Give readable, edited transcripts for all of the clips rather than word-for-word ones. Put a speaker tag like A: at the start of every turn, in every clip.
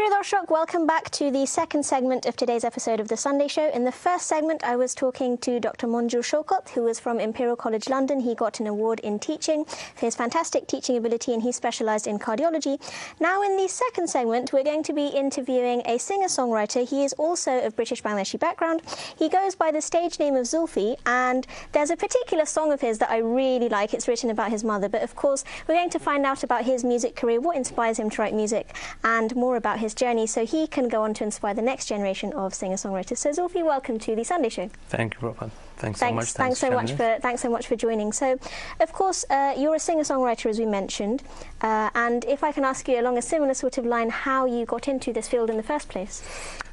A: Priya Darshak, welcome back to the second segment of today's episode of The Sunday Show. In the first segment, I was talking to Dr. Monjur Shaukat, who was from Imperial College London. He got an award in teaching for his fantastic teaching ability, and he specialised in cardiology. Now, in the second segment, we're going to be interviewing a singer-songwriter. He is also of British Bangladeshi background. He goes by the stage name of Zulfe, and there's a particular song of his that I really like. It's written about his mother, but of course, we're going to find out about his music career, what inspires him to write music, and more about his journey, so he can go on to inspire the next generation of singer-songwriters. So Zulfe, welcome to the Sunday Show.
B: Thank you, Propa. Thanks so much.
A: Thanks so much for joining. So, of course, you're a singer-songwriter, as we mentioned, and if I can ask you along a similar sort of line, how you got into this field in the first place?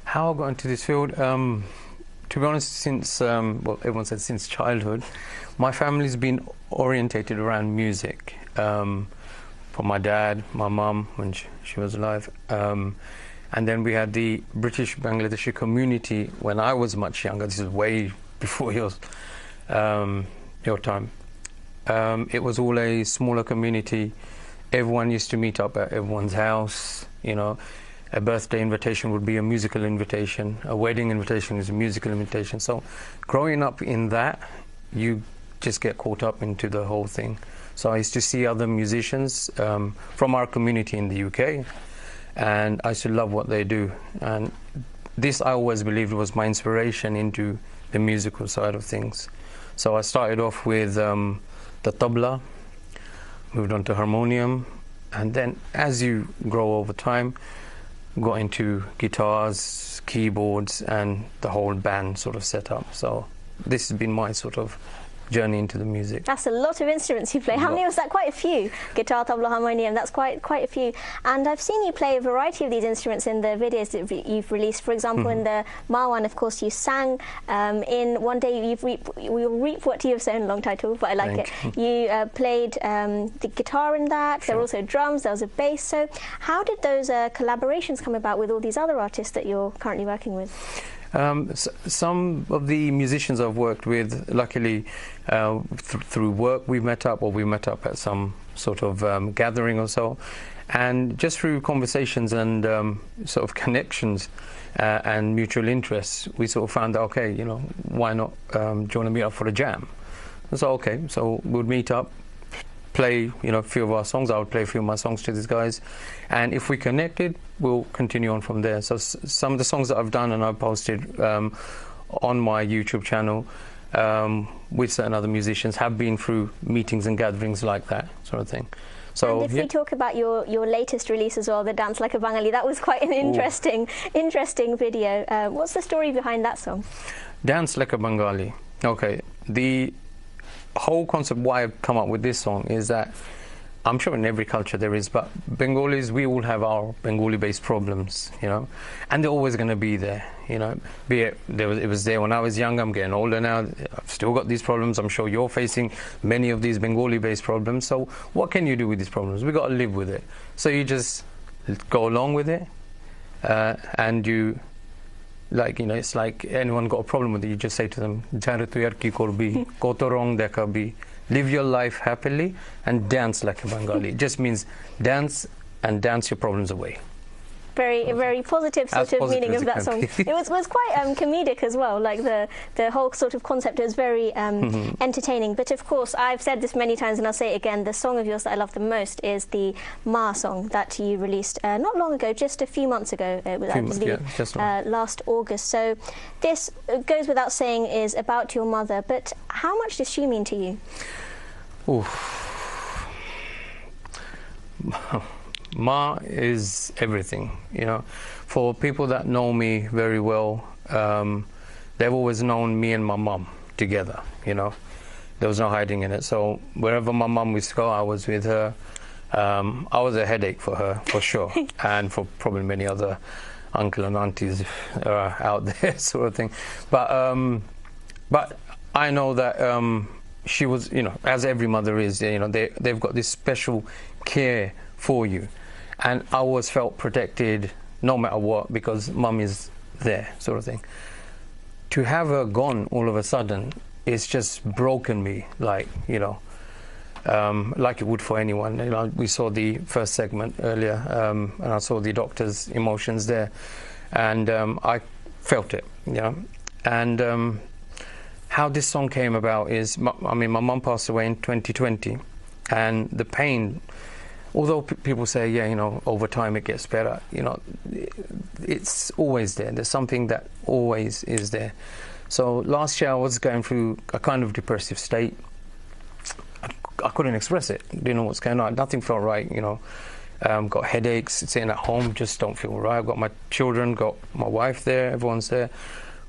A: How I got into this field,
B: to be honest, since well, everyone said since childhood, my family's been orientated around music. From my dad, my mum when she was alive, and then we had the British Bangladeshi community when I was much younger. This is way before your time. It was all a smaller community. Everyone used to meet up at everyone's house. You know, a birthday invitation would be a musical invitation. A wedding invitation is a musical invitation. So, growing up in that, you just get caught up into the whole thing. So I used to see other musicians from our community in the UK, and I used to love what they do. And this, I always believed, was my inspiration into the musical side of things. So I started off with the tabla, moved on to harmonium, and then as you grow over time, got into guitars, keyboards, and the whole band sort of setup. So this has been my sort of journey into the music. That's a lot of instruments you play. How many was that? Quite a few. Guitar, tabla, harmonium, that's quite a few. And I've seen you play a variety of these instruments in the videos that you've released. For example, in the Ma one, of course, you sang in One Day We'll Reap What You Have Sown, long title, but I like it. You played the guitar in that. Sure. There were also drums, there was a bass. So how did those collaborations come about with all these other artists that you're currently working with? Some of the musicians I've worked with, luckily, through work we met up, or we met up at some sort of gathering or so, and just through conversations and sort of connections and mutual interests, we sort of found that, okay, you know, why not do you want to meet up for a jam? So okay, so we'd meet up, play, you know, a few of our songs. I would play a few of my songs to these guys, and if we connected, we'll continue on from there. So some of the songs that I've done and I've posted on my YouTube channel with certain other musicians have been through meetings and gatherings like that sort of thing. So, and if we talk about your latest release as well, the Dance Like a Bengali, that was quite an interesting video. What's the story behind that song? Dance Like a Bengali. Okay, the whole concept why I've come up with this song is that I'm sure in every culture there is, but Bengalis, we all have our Bengali-based problems, you know, and they're always going to be there, you know. Be it was there when I was young. I'm getting older now. I've still got these problems. I'm sure you're facing many of these Bengali-based problems. So what can you do with these problems? We got to live with it. So you just go along with it, and you. Like, you know, it's like anyone got a problem with it, you just say to them, live your life happily and dance like a Bengali. It just means dance and dance your problems away. Very positive sort of meaning of that song. It was quite comedic as well, like the whole sort of concept was very entertaining. But of course, I've said this many times and I'll say it again, the song of yours that I love the most is the Ma song that you released not long ago, just a few months ago, I believe, last August. So this, goes without saying, is about your mother, but how much does she mean to you? Ma is everything, you know. For people that know me very well, they've always known me and my mum together, you know. There was no hiding in it. So wherever my mum used to go, I was with her. I was a headache for her, for sure, and for probably many other uncle and aunties out there, sort of thing. But I know that she was, you know, as every mother is, you know, they've got this special care for you. And I always felt protected no matter what, because mum is there, sort of thing. To have her gone all of a sudden, it's just broken me, like, you know. like it would for anyone. You know, we saw the first segment earlier, and I saw the doctor's emotions there, and I felt it, you know. And how this song came about is, I mean, my mum passed away in 2020, and the pain, although people say, yeah, you know, over time it gets better, you know, it's always there. There's something that always is there. So last year I was going through a kind of depressive state. I couldn't express it. Didn't know what's going on. Nothing felt right, you know. Got headaches, sitting at home, just don't feel right. I've got my children, got my wife there, everyone's there,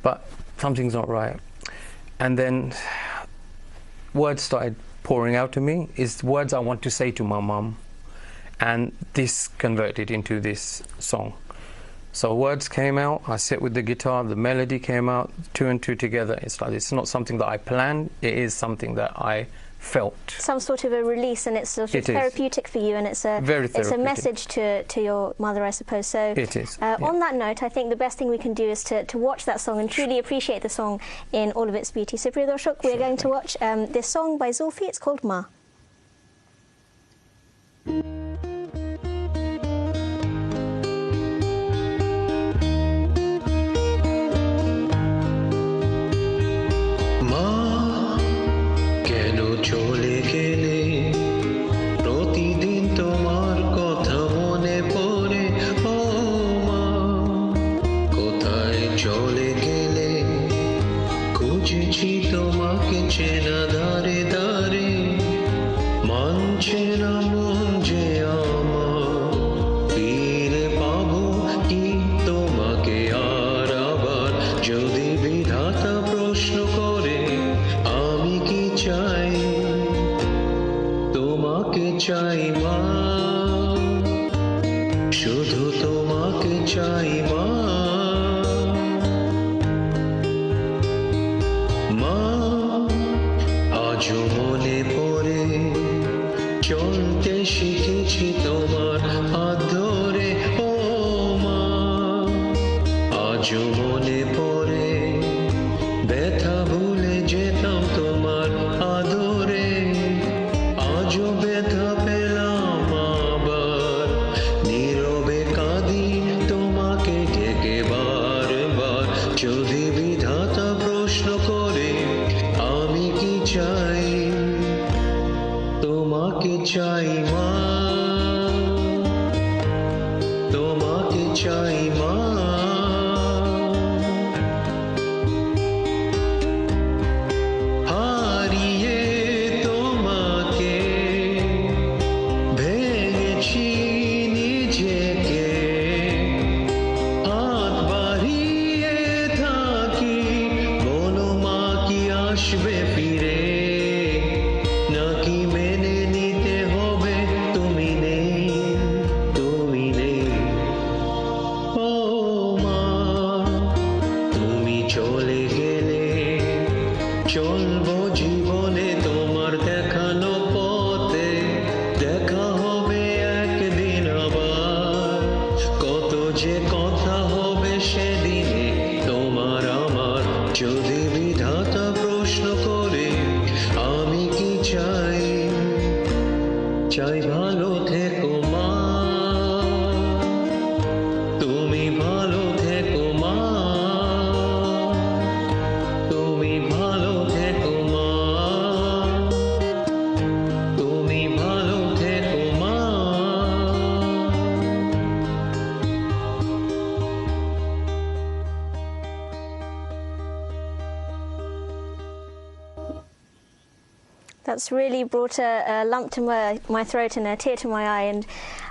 B: but something's not right. And then words started pouring out to me. It's words I want to say to my mum, and this converted into this song. So words came out, I sit with the guitar, the melody came out, two and two together. It's like, it's not something that I planned, it is something that I felt. Some sort of a release, and it's sort of therapeutic for you, and it's a message to your mother, I suppose. So it is. On that note, I think the best thing we can do is to watch that song and truly appreciate the song in all of its beauty. So Priya Darshak, we're going to watch this song by Zulfe. It's called Ma.
C: চলে গেলে প্রতিদিন তোমার কথা মনে পড়ে ও মা কোথায় চলে গেলে খুঁজেছি তোমাকে চেনা দাঁড়ে দাঁড়ে মানছে না মন যে আমার ফিরে পাবো কি তোমাকে আর আবার যদি বিধাতা প্রশ্ন করে আমি কি চাই চাই মা শুধু তোমাকে চাই মা মা আজও মনে পড়ে চলতে শিখেছি তোমার হাত ধরে ও মা আজও মনে পড়ে ব্যথা ভুলে যেতাম তোমার আদরে আজও ব্যথা যদি বিধাতা প্রশ্ন করে আমি কি চাই তোমাকে চাই মা তোমাকে চাই মা হারিয়ে তোমাকে ভেঙেছি নিজেকে আসবে ফিরে নাকি মেনে নিতে হবে তুমি নেই ও মা তুমি চলে গেলে চলবো জীবনে তোমার দেখানো পথে দেখা হবে একদিন আবার কত যে কথা হবে সেদিনে তোমার আমার যদি বিধাতা প্রশ্ন করে আমি কি চাই চাই ভালো থেকো মা তুমি ভালো থেকো মা তুমি ভালো থেকো মা তুমি ভালো থেকো মা
A: That's really brought a lump to my throat and a tear to my eye, and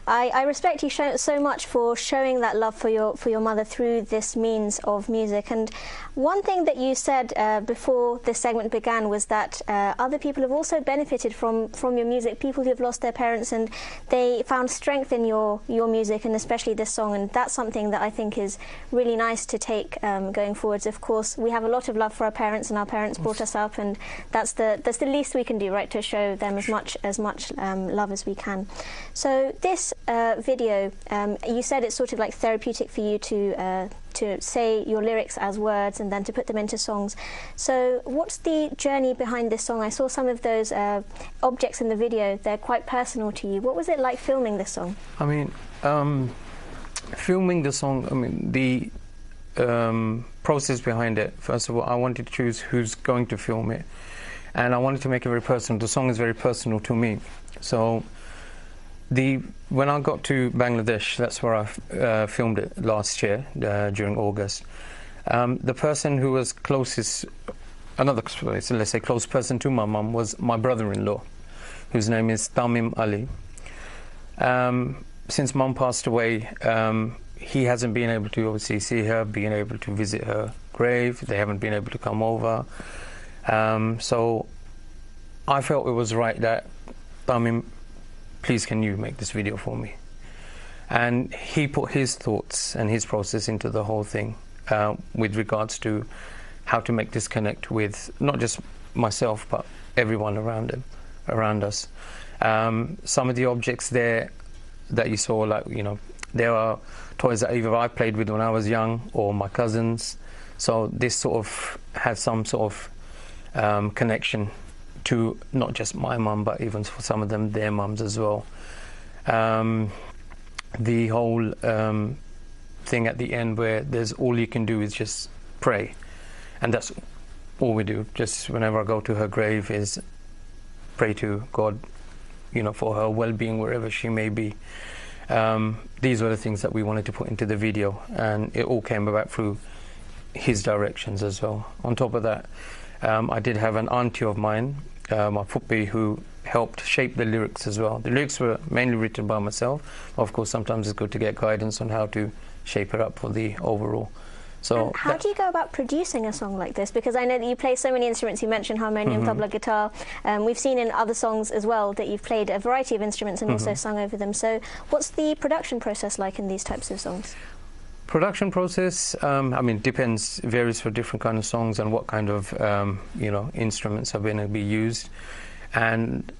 A: I respect you so much for showing that love for your mother through this means of music. And one thing that you said before this segment began was that other people have also benefited from your music, people who have lost their parents, and they found strength in your music, and especially this song. And that's something that I think is really nice to take going forwards. Of course, we have a lot of love for our parents, and our parents brought us up, and that's the least we can do, right, to show them as much love as we can. So this video, you said it's sort of like therapeutic for you to say your lyrics as words and then to put them into songs. So what's the journey behind this song? I saw some of those objects in the video. They're quite personal to you. What was it like filming this song?
B: I mean, filming the song, I mean, the process behind it, first of all, I wanted to choose who's going to film it, and I wanted to make it very personal. The song is very personal to me. So when I got to Bangladesh, that's where I filmed it last year during August. The person who was closest, let's say close person to my mum, was my brother-in-law, whose name is Tamim Ali. Since mum passed away, he hasn't been able to obviously see her, been able to visit her grave. They haven't been able to come over. So I felt it was right that, Tamim, please can you make this video for me? And he put his thoughts and his process into the whole thing with regards to how to make this connect with not just myself but everyone around us. Some of the objects there that you saw, like, you know, there are toys that either I played with when I was young or my cousins. So this sort of has some sort of connection to not just my mum, but even for some of them, their mums as well. The whole thing at the end where there's all you can do is just pray. And that's all we do. Just whenever I go to her grave is pray to God, you know, for her well-being wherever she may be. These were the things that we wanted to put into the video, and it all came about through his directions as well. On top of that, I did have an auntie of mine, my puppy, who helped shape the lyrics as well. The lyrics were mainly written by myself. Of course, sometimes it's good to get guidance on how to shape it up for the overall. So
A: and how do you go about producing a song like this? Because I know that you play so many instruments. You mentioned harmonium, tabla, guitar. We've seen in other songs as well that you've played a variety of instruments and also sung over them. So what's the production process like in these types of songs?
B: Production process, I mean, varies for different kind of songs and what kind of, you know, instruments are going to be used. And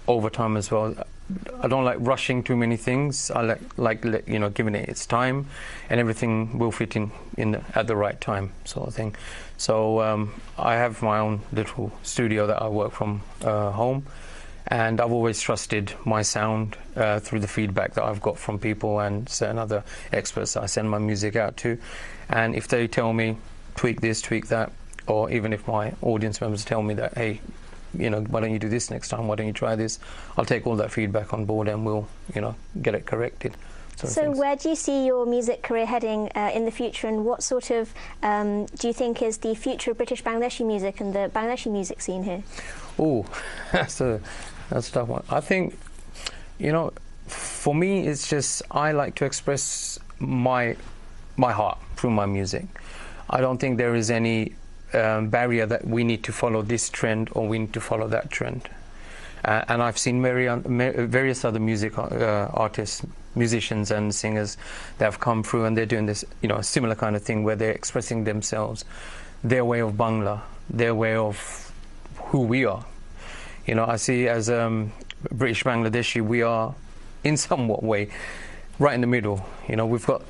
B: over time as well, I don't like rushing too many things. I like you know, giving it its time, and everything will fit in at the right time, sort of thing. So I have my own little studio that I work from home, and I've always trusted my sound through the feedback that I've got from people and certain other experts that I send my music out to. And if they tell me tweak this, tweak that, or even if my audience members tell me that, hey, you know, why don't you do this next time, why don't you try this, I'll take all that feedback on board and we'll, you know, get it corrected.
A: So where do you see your music career heading in the future, and what sort of do you think is the future of British Bangladeshi music and the Bangladeshi music scene here?
B: Oh, that's a tough one. I think, you know, for me, it's just I like to express my heart through my music. I don't think there is any barrier that we need to follow this trend or we need to follow that trend. And I've seen various other music artists, musicians and singers that have come through, and they're doing this, you know, a similar kind of thing where they're expressing themselves, their way of Bangla, their way of who we are. You know, I see as British Bangladeshi, we are in somewhat way right in the middle. You know, we've got,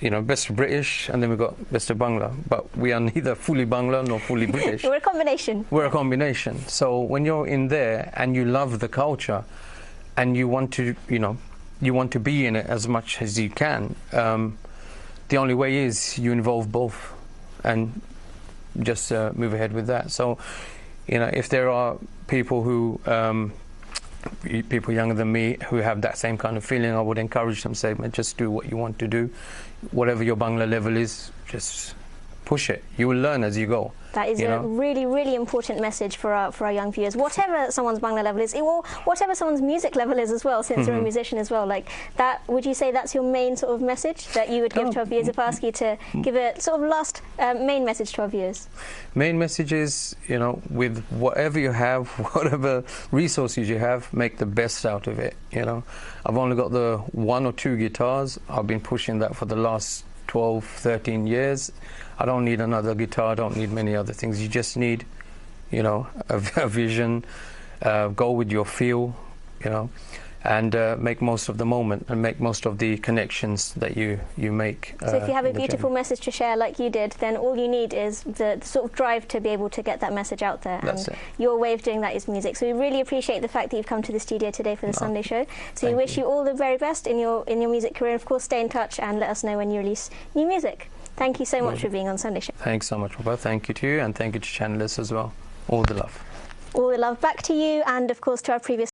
B: you know, best of British, and then we've got best of Bangla, but we are neither fully Bangla nor fully British.
A: We're a combination. We're
B: a combination. So when you're in there and you love the culture and you want to, you know, you want to be in it as much as you can, the only way is you involve both and just move ahead with that. So, you know, if there are people who people younger than me who have that same kind of feeling, I would encourage them, say, just do what you want to do. Whatever your Bangla level is, just push it. You will learn as you go.
A: That is a really, really important message for our young viewers. Whatever someone's Bangla level is, or whatever someone's music level is as well, since you're a musician as well, like that, would you say that's your main sort of message that you would give to our viewers? If I ask you to give a sort of last main message to our viewers.
B: Main message is, you know, with whatever you have, whatever resources you have, make the best out of it, you know. I've only got the 1 or 2 guitars. I've been pushing that for the last 12, 13 years. I don't need another guitar, I don't need many other things. You just need, you know, a vision, go with your feel, you know, and make most of the moment and make most of the connections that you make.
A: So if you have a
B: in the
A: beautiful
B: journey.
A: message to share like you did, then all you need is the sort of drive to be able to get that message out there.
B: That's
A: and
B: it.
A: your way of doing that is music. So we really appreciate the fact that you've come to the studio today for the Sunday show. So we wish you all the very best in your music career. Of course, stay in touch and let us know when you release new music. Thank you so much for being on Sunday Show.
B: Thanks so much, Propa. Thank you to you, and thank you to channelists as well. All the love.
A: All the love back to you, and of course to our previous